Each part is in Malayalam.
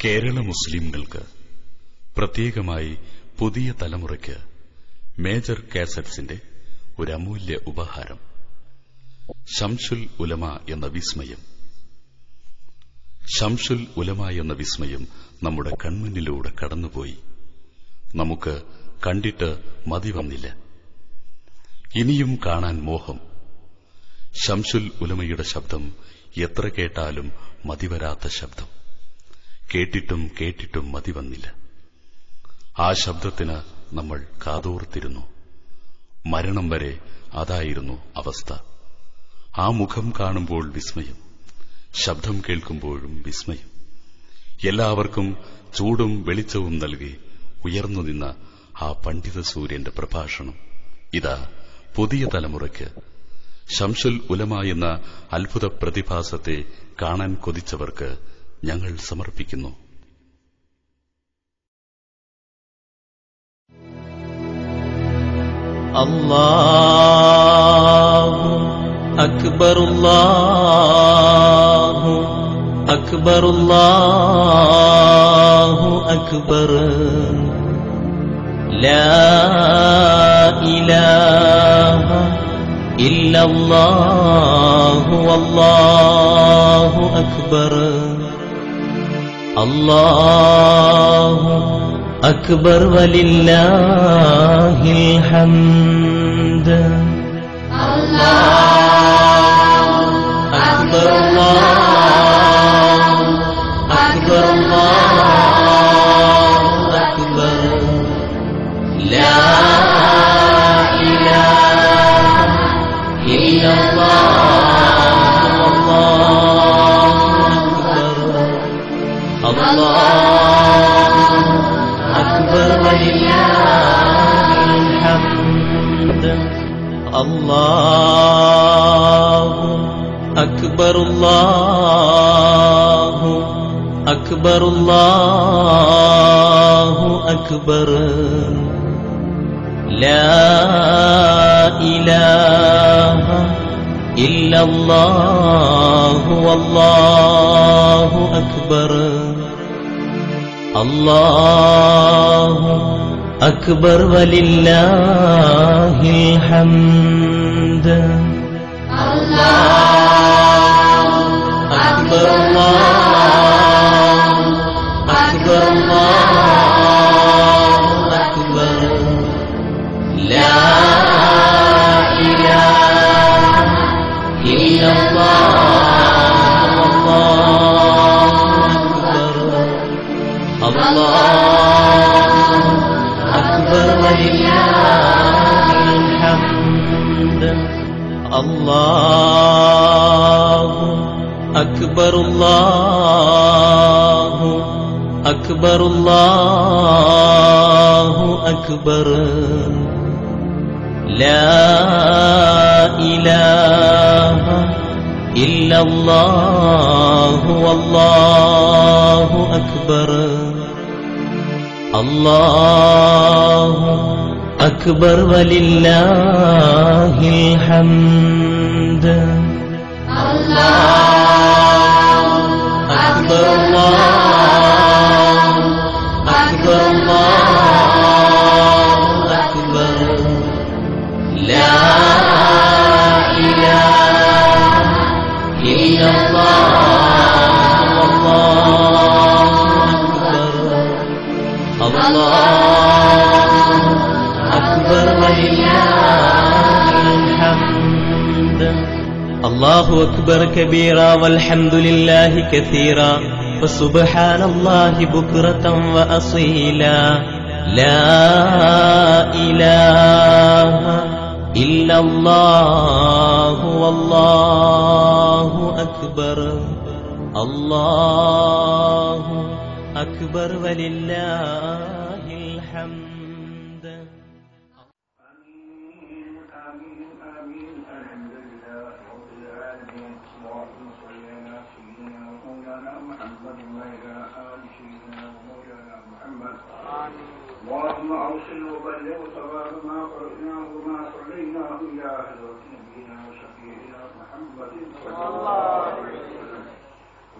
കേരള മുസ്ലിംകൾക്ക്, പ്രത്യേകമായി പുതിയ തലമുറയ്ക്ക് മേജർ കാസറ്റ്സിന്റെ ഒരു അമൂല്യ ഉപഹാരം. ശംസുൽ ഉലമ എന്ന വിസ്മയം. ശംസുൽ ഉലമ എന്ന വിസ്മയം നമ്മുടെ കൺമുന്നിലൂടെ കടന്നുപോയി. നമുക്ക് കണ്ടിട്ട് മതി വന്നില്ല. ഇനിയും കാണാൻ മോഹം. ശംസുൽ ഉലമയുടെ ശബ്ദം എത്ര കേട്ടാലും മതിവരാത്ത ശബ്ദം. കേട്ടിട്ടും കേട്ടിട്ടും മതി വന്നില്ല. ആ ശബ്ദത്തിന് നമ്മൾ കാതോർത്തിരുന്നു. മരണം വരെ അതായിരുന്നു അവസ്ഥ. ആ മുഖം കാണുമ്പോൾ വിസ്മയം, ശബ്ദം കേൾക്കുമ്പോഴും വിസ്മയം. എല്ലാവർക്കും ചൂടും വെളിച്ചവും നൽകി ഉയർന്നു നിന്ന ആ പണ്ഡിത സൂര്യന്റെ പ്രഭാഷണം ഇതാ പുതിയ തലമുറയ്ക്ക്, ശംസുൽ ഉലമ എന്ന അത്ഭുത പ്രതിഭാസത്തെ കാണാൻ കൊതിച്ചവർക്ക് ഞങ്ങൾ സമർപ്പിക്കുന്നു. അല്ലാഹു അക്ബർ, അല്ലാഹു അക്ബർ, അല്ലാഹു അക്ബർ. ലാ ഇലാഹ ഇല്ലല്ലാഹു വല്ലാഹു അക്ബർ. അല്ലാഹു അക്ബർ വലില്ലാഹിൽ ഹംദ്. അല്ലാഹു അക്ബർ, അല്ലാഹു അക്ബർ, അല്ലാഹു അക്ബർ. ലാ ഇലാഹ ഇല്ലല്ലാഹു വല്ലാഹു അക്ബർ. അല്ലാഹു അക്ബർ വലില്ലാഹിൽ ഹംദ്. അല്ലാഹു അക്ബർ, അല്ലാഹു അക്ബർ, അല്ലാഹു അക്ബർ. ലാ ഇലാഹ ഇല്ലല്ലാഹു വല്ലാഹു അക്ബർ. അല്ലാഹു അക്ബർ വലില്ലാഹിൽ ഹംദ്. അല്ലാഹു അക്ബർ, അല്ലാഹു അക്ബർ, അല്ലാഹു അക്ബർ. ലാ ഇലാഹ ഇല്ലല്ലാഹു വല്ലാഹു അക്ബർ. അല്ലാഹു അക്ബർ വലില്ലാഹിൽ ഹംദ്. അല്ലാഹു അക്ബർ, അല്ലാഹു അക്ബർ, അല്ലാഹു അക്ബർ. ലാ ഇലാഹ ഇല്ലല്ലാഹു വല്ലാഹു അക്ബർ. അല്ലാഹു അക്ബർ വലില്ലാഹിൽ ഹംദ്. അല്ലാഹു അക്ബർ, അല്ലാഹു അക്ബർ, അല്ലാഹു അക്ബർ. ലാ ഇലാഹ ഇല്ലല്ലാഹു വല്ലാഹു അക്ബർ. അല്ലാഹു അക്ബർ വലില്ലാഹിൽ ഹംദ്. അല്ലാഹു അക്ബർ കബീറ വൽഹംദുലില്ലാഹി കസീറാ വസുബ്ഹാനല്ലാഹി ബുക്റതൻ വഅസീലാ. ലാ ഇലാഹ ഇല്ലല്ലാഹു വല്ലാഹു അക്ബർ. അല്ലാഹു അക്ബർ വലില്ലാഹിൽ ഹംദ്. اللهم اوصل وبلغ ثواب ما قرأناه وما صليناه الى حضرة نبينا وشفيعنا محمد صلى الله عليه وسلم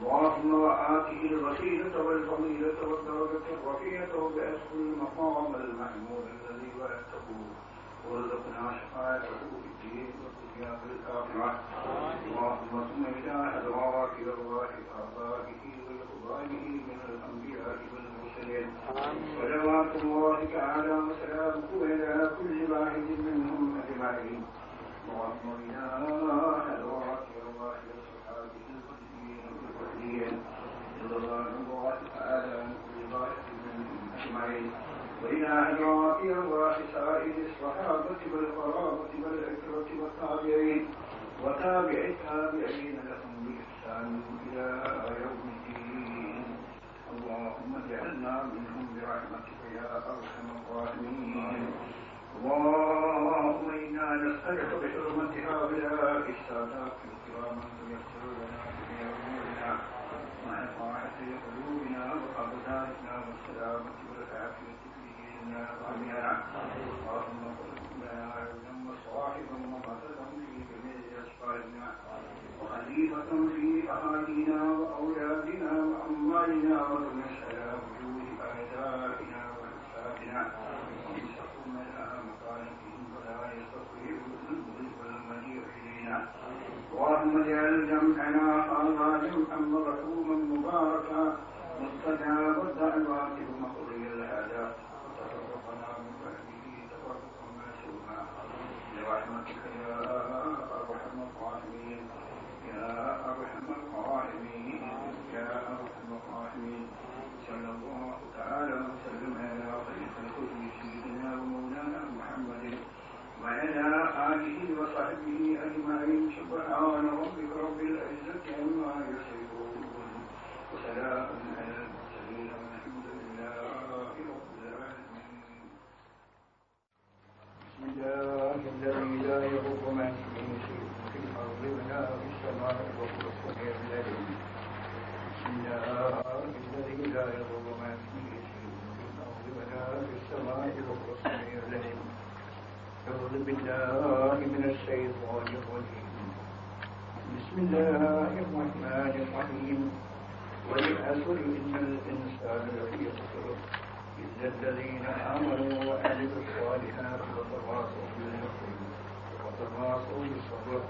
اللهم وآته الوسيلة والفضيلة والدرجة الرفيعة وبأسه المقام المحمود الذي وعدته ورزقنا شفاعته في الدين والدنيا والآخرة. اللهم ثم إلى حضرات الله وأعضائه وإخوانه من الأنبياء والمرسلين صلوات الله تعالى وسلامه على كل واحد منهم أجمعين. اللهم إلى حضرات الله وصحابه القدسين والقدسين رضوان الله تعالى عن كل واحد منهم أجمعين. وإلى حضرات أرواح سائر الصحابة والقرابة والعترة والتابعين وتابع التابعين لهم بإحسان إلى يوم الدين. اللهم اجعلنا منهم برحمتك يا أرحم الراحمين. اللهم إنا نسألك بحرمة هؤلاء السادات الكرام أن تيسر لنا جميع أمورنا مع طاعة قلوبنا وأبداننا والسلامة والعافية في ديننا وأمينا. اللهم ارزقنا علما وصاحبا ومثلا في جميع أسفارنا وخليفة في أهالينا وأولادنا وأموالنا وتمس على وجوه أعدائنا وأحسابنا وانصرهم على مكانتهم ولا يستطيعون الملك والمجيء إلينا. اللهم اجعل جمعنا هذا جمعا مرحوما مباركا مستجاب الدعوات ومقضي الحاجات وتفرقنا من بعده تفرقا معصوما برحمتك يا أرحم الراحمين يا أرحم الراحمين يا أرحم الراحمين. صلى الله تعالى وسلم على خير خلقه سيدنا ومولانا محمد وعلى آله وصحبه أجمعين. سبحان ربك رب العزة عما يصفون وسلام على المرسلين والحمد لله رب العالمين. بسم الله الذي لا يضر مع اسمه شيء في الأرض ولا في السماء وهو السميع العليم. بسم الله الذي لا يضر مع اسمه شيء في الأرض ولا في السماء وهو السميع العليم. أعوذ بالله من الشيطان الرجيم. بسم الله الرحمن الرحيم. والعصر إن الإنسان لفي خسر إلا الذين آمنوا وعملوا الصالحات وتواصوا بالحق وتواصوا بالصبر.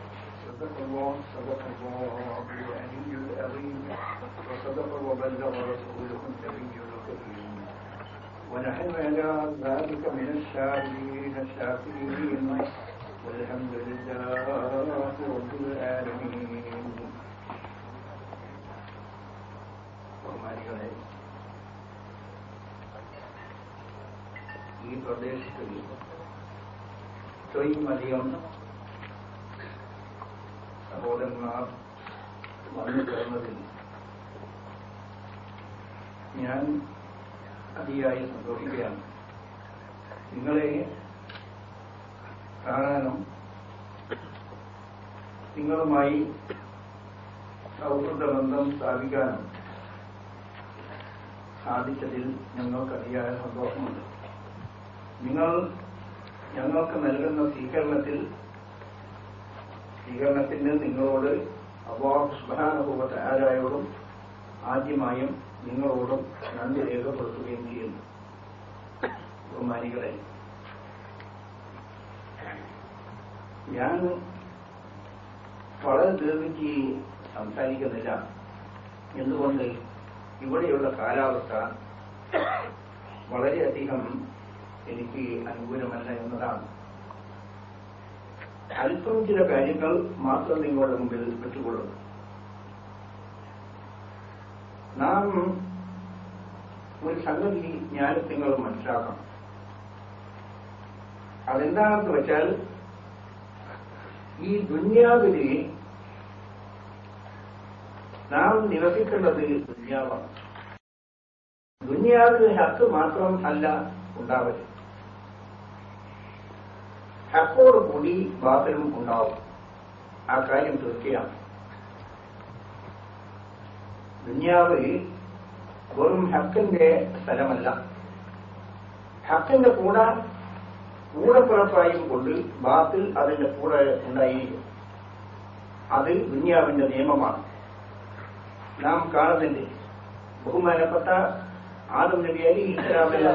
صدق الله العلي العظيم وصدق وبلغ رسوله النبي الكريم. ونحن على ذلك من الشاهدين الشاكرين والحمد لله رب العالمين. ബഹുമാനികളെ, ഈ പ്രദേശത്തിൽ ഇത്രയും അധികം സഹോദരന്മാർ വന്നു ചേർന്നതിൽ ഞാൻ അതിയായി സന്തോഷിക്കുകയാണ്. നിങ്ങളെ കാണാനും നിങ്ങളുമായി സൗഹൃദ ബന്ധം സ്ഥാപിക്കാനും സാധിച്ചതിൽ ഞങ്ങൾക്ക് അതിയായ സന്തോഷമുണ്ട്. നിങ്ങൾ ഞങ്ങൾക്ക് നൽകുന്ന സ്വീകരണത്തിന് നിങ്ങളോട് അല്ലാഹു സുബ്ഹാനഹു വ തആലയോടും ആദ്യമായും നിങ്ങളോടും നന്ദി രേഖപ്പെടുത്തുകയും ചെയ്യുന്നു. ബഹുമാനികളെ, ഞാൻ വളരെ ദീർഘിച്ച് സംസാരിക്കുന്നില്ല. എന്തുകൊണ്ട്? ഇവിടെയുള്ള കാലാവസ്ഥ വളരെയധികം എനിക്ക് അനുകൂലമല്ല എന്നതാണ്. അല്പം ചില കാര്യങ്ങൾ മാത്രം നിങ്ങളുടെ മുമ്പിൽ വെച്ചുകൊള്ളുന്നു. നാം ഒരു സംഗതി ഞാനും നിങ്ങളും മനസ്സിലാക്കണം. അതെന്താണെന്ന് വെച്ചാൽ, ഈ ദുനിയാവില് നാം നിവസിക്കേണ്ടത് ദുനിയാവാണ്. ദുനിയാവിൽ ഹക്ക് മാത്രം അല്ല ഉണ്ടാവരുത്, ഹക്കോടുകൂടി ബാത്തിലും ഉണ്ടാവും. ആ കാര്യം തീർച്ചയാണ്. ദുനിയാവ് വെറും ഹക്കിന്റെ സ്ഥലമല്ല. ഹക്കിന്റെ കൂടെപ്പിറപ്പായും കൊണ്ട് ബാത്തിൽ അതിന്റെ കൂടെ ഉണ്ടായിരിക്കും. അത് ദുനിയാവിന്റെ നിയമമാണ്. നാം കാണുന്നുണ്ട്. ബഹുമാനപ്പെട്ട ആദം നബി അലൈഹി ഇസ്ലാമിനെ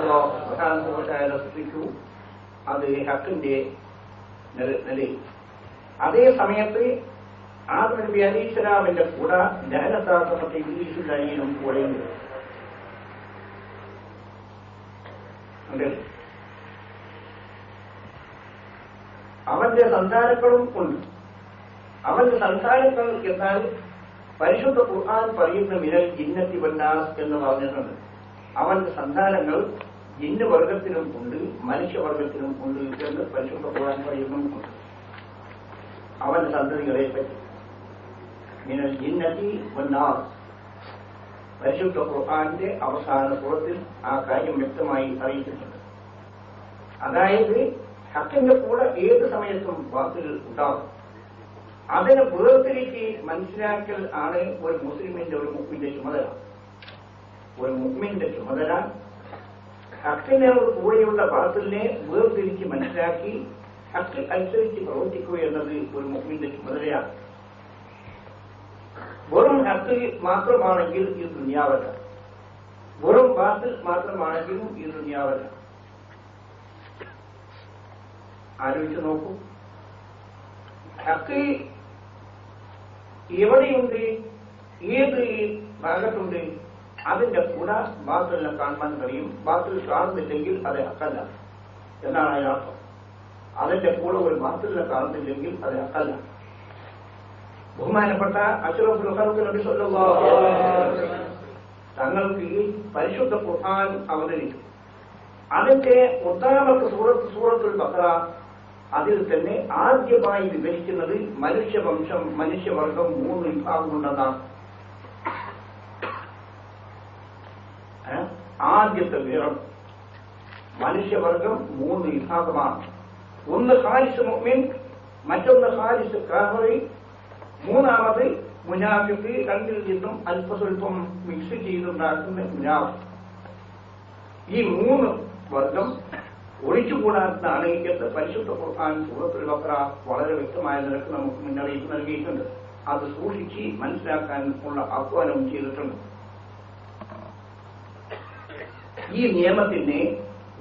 സൃഷ്ടിച്ചു. അത് ഹക്കിന്റെ നിലയിൽ. അതേ സമയത്ത് ആദം നബി അലൈഹി ഇസ്ലാമിന്റെ കൂടെ ലഅനത്താക്കപ്പെട്ട ഇബ്ലീസും ലഈനും കൂടെയുണ്ട്. അവന്റെ സന്താനങ്ങളും ഉണ്ട്. അവന്റെ സന്താനങ്ങൾ എന്നാൽ പരിശുദ്ധ ഖുർആൻ പറയുന്ന മിനൽ ജിന്നത്തി വന്നാസ് എന്ന് പറഞ്ഞിട്ടുണ്ട്. അവന്റെ സന്താനങ്ങൾ ജിന്ന് വർഗത്തിലും ഉണ്ട്, മനുഷ്യവർഗത്തിലും ഉണ്ട് എന്ന് പരിശുദ്ധ ഖുർആൻ പറയുന്നുണ്ട്. അവന്റെ സന്തതികളെ പറ്റി മിനൽ ജിന്നത്തി വന്നാസ് പരിശുദ്ധ ഖുർആന്റെ അവസാന സൂറത്തിൽ ആ കാര്യം വ്യക്തമായി അറിയിച്ചിട്ടുണ്ട്. അതായത് ഹക്കിന്റെ കൂടെ ഏത് സമയത്തും ബാത്തിൽ ഉണ്ടാകും. അതിനെ വേർതിരിച്ച് മനസ്സിലാക്കൽ ആണ് ഒരു മുസ്ലിമിന്റെ ഒരു മുഅ്മിന്റെ ചുമതല. ഒരു മുഅ്മിന്റെ ചുമതല ഹക്കിനോട് കൂടെയുള്ള ബാത്തിലിനെ വേർതിരിച്ച് മനസ്സിലാക്കി ഹക്ക് അനുസരിച്ച് പ്രവർത്തിക്കുക എന്നത് ഒരു മുഅ്മിന്റെ ചുമതലയാണ്. വെറും ഹക്ക് മാത്രമാണെങ്കിൽ ഈ ദുനിയാവല്ല, വെറും ബാത്തിൽ മാത്രമാണെങ്കിലും ഈ ദുനിയാവല്ല. ആലോചിച്ച് നോക്കൂ, ഹക്ക് എവിടെയുണ്ട്, ഏത് ഭാഗത്തുണ്ട്, അതിന്റെ കൂടെ ബാത്തിലിനെ കാണാൻ കഴിയും. ബാത്തിൽ കാണുന്നില്ലെങ്കിൽ അത് ഹക്കല്ല എന്നാണ് അതിനർത്ഥം. അതിന്റെ കൂടെ ഒരു ബാത്തിലിനെ കാണുന്നില്ലെങ്കിൽ അത് ഹക്കല്ല. ബഹുമാനപ്പെട്ട അഷ്റഫുൽ ഖൽഖ് നബി സല്ലല്ലാഹു അലൈഹി വസല്ലം തങ്ങൾക്ക് പരിശുദ്ധ ഖുർആൻ അവതരിച്ചു. അതിന്റെ ഒന്നാമത്തെ സൂറത്തുൽ ബഖറ, അതിൽ തന്നെ ആദ്യമായി വിവരിക്കുന്നത് മനുഷ്യവംശം, മനുഷ്യവർഗം 3 വിഭാഗമുണ്ടെന്നാണ്. ആദ്യത്തെ വിവരം മനുഷ്യവർഗം 3 വിഭാഗമാണ്. ഒന്ന് ഖാലിസ് മുഅ്മിൻ, മറ്റൊന്ന് ഖാലിസ് കാഫിർ, മൂന്നാമത് മുനാഫിഖ്. രണ്ടിൽ നിന്നും അല്പസ്വല്പം മിക്സ് ചെയ്തുണ്ടാക്കുന്ന മുനാഫിഖ്. ഈ 3 വർഗം ഒഴിച്ചുകൂടാത്തതാണ് എന്ന് പരിശുദ്ധ ഖുർആൻ സൂറത്തുൽ ബഖറ വളരെ വ്യക്തമായ നിലക്ക് നമുക്ക് മുന്നറിയിപ്പ് നൽകിയിട്ടുണ്ട്. അത് സൂക്ഷിച്ച് മനസ്സിലാക്കാൻ ഉള്ള ആഹ്വാനവും ചെയ്തിട്ടുണ്ട്. ഈ നിയമത്തിന്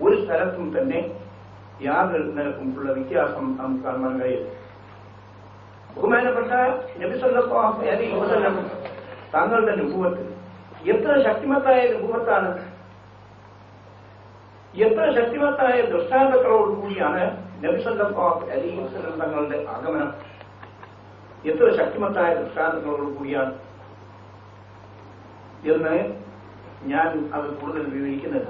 ഒരു സ്ഥലത്തും തന്നെ യാതൊരു നിലക്കുമുള്ള വ്യത്യാസം നമുക്ക് കാണാൻ കഴിയും. ബഹുമാനപ്പെട്ട നബി സല്ലല്ലാഹു അലൈഹി വസല്ലം തങ്ങളുടെ നുബുവത്ത് എത്ര ശക്തിമത്തായ നുബുവത്താണ്, എത്ര ശക്തിമത്തായ ദൃഷ്ടാന്തങ്ങളോടുകൂടിയാണ് നബി സല്ലല്ലാഹു അലൈഹി വസല്ലം തങ്ങളുടെ ആഗമനം. എത്ര ശക്തിമത്തായ ദൃഷ്ടാന്തങ്ങളോടുകൂടിയാണ് എന്ന് ഞാൻ അത് കൂടുതൽ വിവരിക്കുന്നില്ല.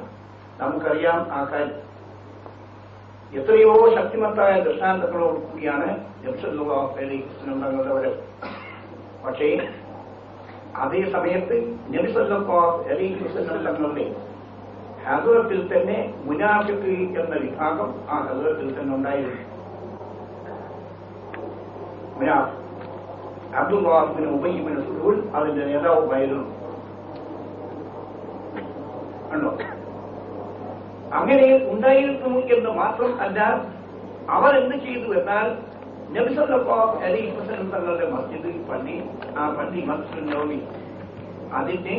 നമുക്കറിയാം ആ കാര്യം. എത്രയോ ശക്തിമത്തായ ദൃഷ്ടാന്തങ്ങളോടുകൂടിയാണ് നബി സല്ലല്ലാഹു അലൈഹി വസല്ലം തങ്ങളുടെ വരവ്. പക്ഷേ അതേ സമയത്ത് നബി സല്ലല്ലാഹു അലൈഹി വസല്ലം തങ്ങളുടെ ഹദറത്തിൽ തന്നെ മുനാഫിഖ് എന്ന വിഭാഗം ആ ഹദറത്തിൽ തന്നെ ഉണ്ടായിരുന്നു. മുനാഫിഖ് അബ്ദുല്ലാഹ് ഇബ്നു ഉബയ്യ് ഇബ്നു സലൂൽ അതിന്റെ നേതാവുമായിരുന്നു. കണ്ടോ? അങ്ങനെ ഉണ്ടായിരുന്നു എന്ന് മാത്രം അല്ല, അവർ എന്ത് ചെയ്തു എന്നാൽ നബി സല്ലല്ലാഹു അലൈഹി വസല്ലം തങ്ങളുടെ മസ്ജിദ്, പള്ളി, ആ പള്ളി മസ്ജിദുൻ നബവി, അതിന്റെ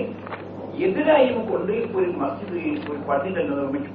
എതിരായും കൊണ്ട് ഒരു മസ്ജിദ്, ഒരു പള്ളി തന്നെ നിർമ്മിച്ചു.